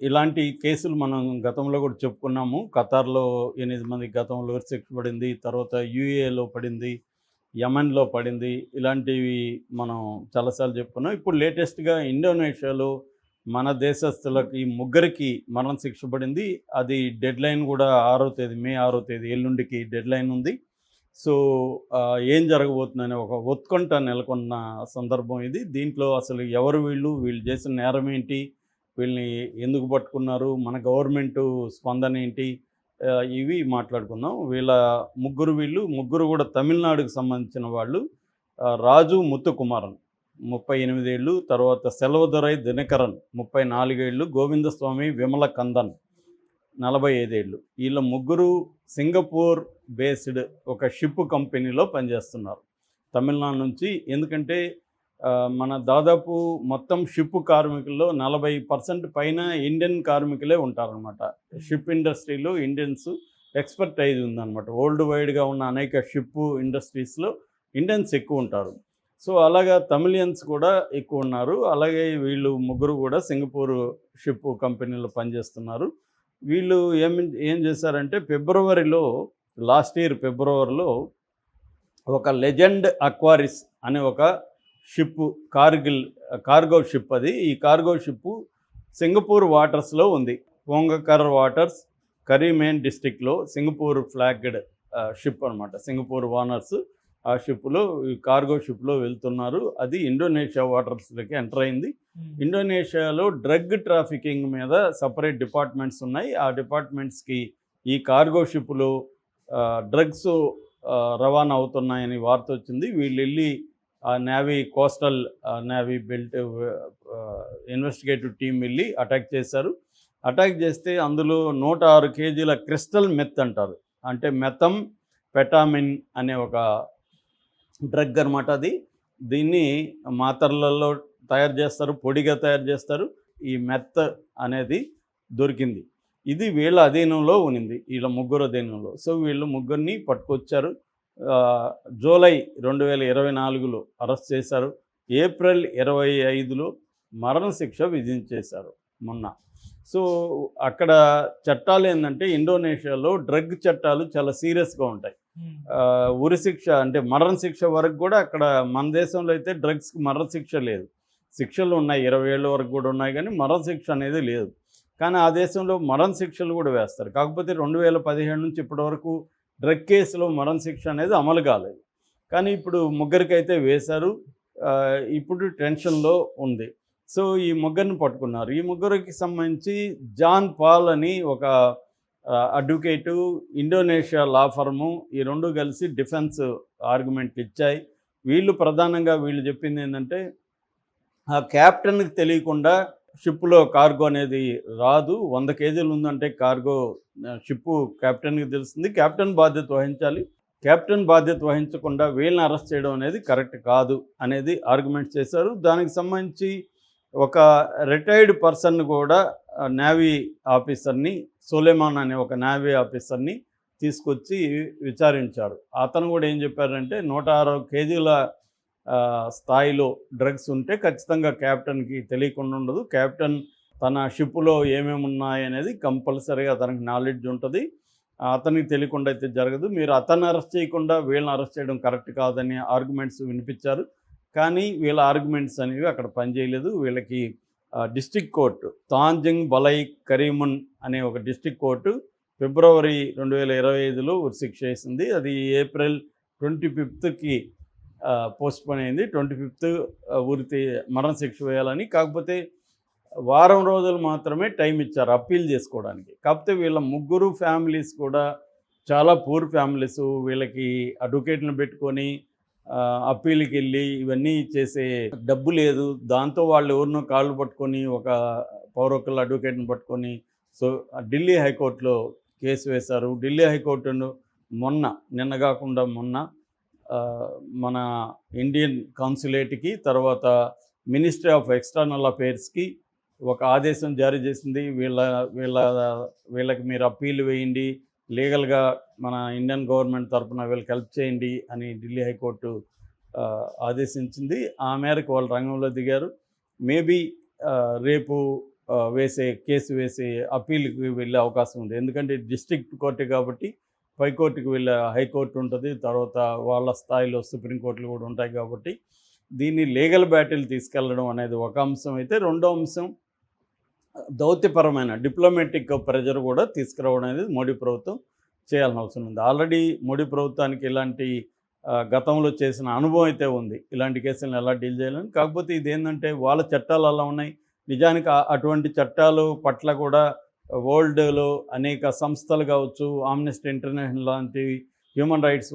ఇలాంటి కేసులు మనం గతంలో కూడా చెప్పుకున్నాము. ఖతార్‌లో 8 మందికి గతంలో ఉరిశిక్ష పడింది. తర్వాత యూఏఈలో పడింది. యెమెన్‌లో పడింది. ఇలాంటివి మనం చాలా సార్లు చెప్పుకున్నాం. ఇప్పుడు లేటెస్ట్‌గా ఇండోనేషియాలో మన దేశస్తులకి ముగ్గురికి మరణశిక్ష పడింది. అది డెడ్‌లైన్ కూడా 6వ తేదీ మే 6వ తేదీ ఎల్లుండికి డెడ్‌లైన్ ఉంది. సో, ఏం జరగబోతుందనే ఒక ఉత్కంఠ నెలకొన్న సందర్భం ఇది. దీంట్లో అసలు ఎవరు వీళ్ళు? వీళ్ళు చేసిన నేరం ఏంటి? వీళ్ళని ఎందుకు పట్టుకున్నారు? మన గవర్నమెంటు స్పందన ఏంటి? ఇవి మాట్లాడుకుందాం. ముగ్గురు కూడా తమిళనాడుకు సంబంధించిన వాళ్ళు. రాజు ముత్తుకుమారన్ 38 ఏళ్ళు, తర్వాత సెలవుదొరై దినకరన్ 34 ఏళ్ళు, గోవిందస్వామి విమల కందన్ 45 ఏళ్ళు. వీళ్ళ ముగ్గురు సింగపూర్ బేస్డ్ ఒక షిప్ కంపెనీలో పనిచేస్తున్నారు తమిళనాడు నుంచి. ఎందుకంటే మన దాదాపు మొత్తం షిప్ కార్మికుల్లో 40% పైన ఇండియన్ కార్మికులే ఉంటారనమాట. షిప్ ఇండస్ట్రీలో ఇండియన్స్ ఎక్స్పర్టైజ్ ఉందన్నమాట. వరల్డ్ వైడ్గా ఉన్న అనేక షిప్ ఇండస్ట్రీస్లో ఇండియన్స్ ఎక్కువ ఉంటారు. సో అలాగా తమిళియన్స్ కూడా ఎక్కువ ఉన్నారు. అలాగే వీళ్ళు ముగ్గురు కూడా సింగపూర్ షిప్ కంపెనీలో పనిచేస్తున్నారు. వీళ్ళు ఏం చేశారంటే లాస్ట్ ఇయర్ ఫిబ్రవరిలో ఒక లెజెండ్ అక్వారిస్ అనే ఒక షిప్ కార్గో షిప్ అది. ఈ కార్గో షిప్ సింగపూర్ వాటర్స్లో ఉంది. పొంగకర్ వాటర్స్, కరీమేన్ డిస్టిక్లో సింగపూర్ ఫ్లాగ్డ్ షిప్ అనమాట. సింగపూర్ ఓనర్స్ ఆ షిప్లో, ఈ కార్గో షిప్లో వెళ్తున్నారు. అది ఇండోనేషియా వాటర్స్లోకి ఎంటర్ అయింది. ఇండోనేషియాలో డ్రగ్ ట్రాఫికింగ్ మీద సపరేట్ డిపార్ట్మెంట్స్ ఉన్నాయి. ఆ డిపార్ట్మెంట్స్కి ఈ కార్గో షిప్లో డ్రగ్స్ రవాణా అవుతున్నాయని వార్త వచ్చింది. వీళ్ళు వెళ్ళి ఆ coastal navy belt investigative team వెళ్ళి అటాక్ చేశారు. అటాక్ చేస్తే అందులో 106 కేజీల క్రిస్టల్ మెత్ అంటారు, అంటే మెథమ్ పెటామిన్ అనే ఒక డ్రగ్ అనమాట. దీన్ని మాత్రలలో తయారు చేస్తారు, పొడిగా తయారు చేస్తారు. ఈ మెత్ అనేది దొరికింది. ఇది వీళ్ళ అధీనంలో ఉన్నింది, వీళ్ళ ముగ్గురు అధీనంలో. సో వీళ్ళు ముగ్గురిని పట్టుకొచ్చారు. జూలై 2024లో అరెస్ట్ చేశారు. ఏప్రిల్ 25లో మరణశిక్ష విధించేశారు మొన్న. సో అక్కడ చట్టాలు ఏంటంటే, ఇండోనేషియాలో డ్రగ్ చట్టాలు చాలా సీరియస్గా ఉంటాయి. ఉరిశిక్ష అంటే మరణశిక్ష వరకు కూడా అక్కడ, మన దేశంలో అయితే డ్రగ్స్కి మరణశిక్ష లేదు. శిక్షలు ఉన్నాయి, 20 ఏళ్ళ వరకు కూడా ఉన్నాయి, కానీ మరణశిక్ష అనేది లేదు. కానీ ఆ దేశంలో మరణశిక్షలు కూడా వేస్తారు. కాకపోతే 2017 నుంచి ఇప్పటి వరకు డ్రగ్ కేసులో మరణశిక్ష అనేది అమలు కాలేదు. కానీ ఇప్పుడు ముగ్గురికైతే వేశారు. ఇప్పుడు టెన్షన్లో ఉంది. సో ఈ ముగ్గురిని పట్టుకున్నారు. ఈ ముగ్గురికి సంబంధించి జాన్ పాల్ అని ఒక అడ్వకేటు, ఇండోనేషియా లా ఫర్ము, ఈ రెండు కలిసి డిఫెన్స్ ఆర్గ్యుమెంట్లు ఇచ్చాయి. ప్రధానంగా వీళ్ళు చెప్పింది ఏంటంటే, ఆ క్యాప్టెన్కి తెలియకుండా షిప్లో కార్గో అనేది రాదు. 100 కేజీలు ఉందంటే కార్గో షిప్పు క్యాప్టెన్కి తెలుస్తుంది, క్యాప్టెన్ బాధ్యత వహించాలి. క్యాప్టెన్ బాధ్యత వహించకుండా వీళ్ళని అరెస్ట్ చేయడం అనేది కరెక్ట్ కాదు అనేది ఆర్గ్యుమెంట్ చేశారు. దానికి సంబంధించి ఒక రిటైర్డ్ పర్సన్ కూడా, నేవీ ఆఫీసర్ని, సోలేమాన్ అనే ఒక నేవీ ఆఫీసర్ని తీసుకొచ్చి విచారించారు. అతను కూడా ఏం చెప్పారంటే, 106 కేజీల స్థాయిలో డ్రగ్స్ ఉంటే ఖచ్చితంగా క్యాప్టెన్కి తెలియకుండా ఉండదు. క్యాప్టెన్ తన షిప్లో ఏమేమి ఉన్నాయనేది కంపల్సరీగా అతనికి నాలెడ్జ్ ఉంటుంది. అతనికి తెలియకుండా అయితే జరగదు. మీరు అతన్ని అరెస్ట్ చేయకుండా వీళ్ళని అరెస్ట్ చేయడం కరెక్ట్ కాదని ఆర్గ్యుమెంట్స్ వినిపించారు. కానీ వీళ్ళ ఆర్గ్యుమెంట్స్ అనేవి అక్కడ పనిచేయలేదు. వీళ్ళకి డిస్ట్రిక్ట్ కోర్టు, తాంజింగ్ బలై కరీమున్ అనే ఒక డిస్ట్రిక్ట్ కోర్టు ఫిబ్రవరి 2025లో ఉరిశిక్ష వేసింది. అది ఏప్రిల్ 25కి పోస్ట్పోన్ అయింది. 25 మరణశిక్ష వేయాలని. కాకపోతే వారం రోజులు మాత్రమే టైం ఇచ్చారు అప్పీల్ చేసుకోవడానికి. కాకపోతే వీళ్ళ ముగ్గురు ఫ్యామిలీస్ కూడా చాలా పూర్ ఫ్యామిలీస్. వీళ్ళకి అడ్వకేట్లను పెట్టుకొని అప్పీల్కి వెళ్ళి ఇవన్నీ చేసే డబ్బు లేదు. దాంతో వాళ్ళు ఎవరినో కాళ్ళు పట్టుకొని, ఒక పౌరకుల అడ్వకేట్ని పట్టుకొని సో ఢిల్లీ హైకోర్టులో కేసు వేశారు. ఢిల్లీ హైకోర్టు నిన్న కాకుండా మొన్న మన ఇండియన్ కాన్సులేట్కి, తర్వాత మినిస్ట్రీ ఆఫ్ ఎక్స్టర్నల్ అఫైర్స్కి ఒక ఆదేశం జారీ చేసింది. వీళ్ళకి మీరు అప్పీల్ వేయండి, లీగల్గా మన ఇండియన్ గవర్నమెంట్ తరఫున వీళ్ళకి హెల్ప్ చేయండి అని ఢిల్లీ హైకోర్టు ఆదేశించింది. ఆ మేరకు వాళ్ళు రంగంలో దిగారు. మేబీ రేపు కేసు వేసి అప్పీల్‌కి వెళ్ళే అవకాశం ఉంది. ఎందుకంటే డిస్ట్రిక్ట్ కోర్టే కాబట్టి పై కోర్టుకి వెళ్ళే హైకోర్టు ఉంటది. తర్వాత వాళ్ళ స్థాయిలో సుప్రీం కోర్టులు కూడా ఉంటాయి కాబట్టి దీన్ని లీగల్ బ్యాటిల్ తీసుకెళ్లడం అనేది ఒక అంశం అయితే, రెండో అంశం దౌత్యపరమైన డిప్లొమాటిక్ ప్రెషర్ కూడా తీసుకురావడం అనేది మోడీ ప్రభుత్వం చేయాల్సిన అవసరం ఉంది. ఆల్రెడీ మోడీ ప్రభుత్వానికి ఇలాంటి గతంలో చేసిన అనుభవం అయితే ఉంది. ఇలాంటి కేసులను ఎలా డీల్ చేయాలని. కాకపోతే ఇదేందంటే వాళ్ళ చట్టాలు అలా ఉన్నాయి. నిజానికి అటువంటి చట్టాలు పట్ల కూడా వరల్డ్‌లో అనేక సంస్థలు కావచ్చు, ఆమ్నెస్టీ ఇంటర్నేషనల్ లాంటి హ్యూమన్ రైట్స్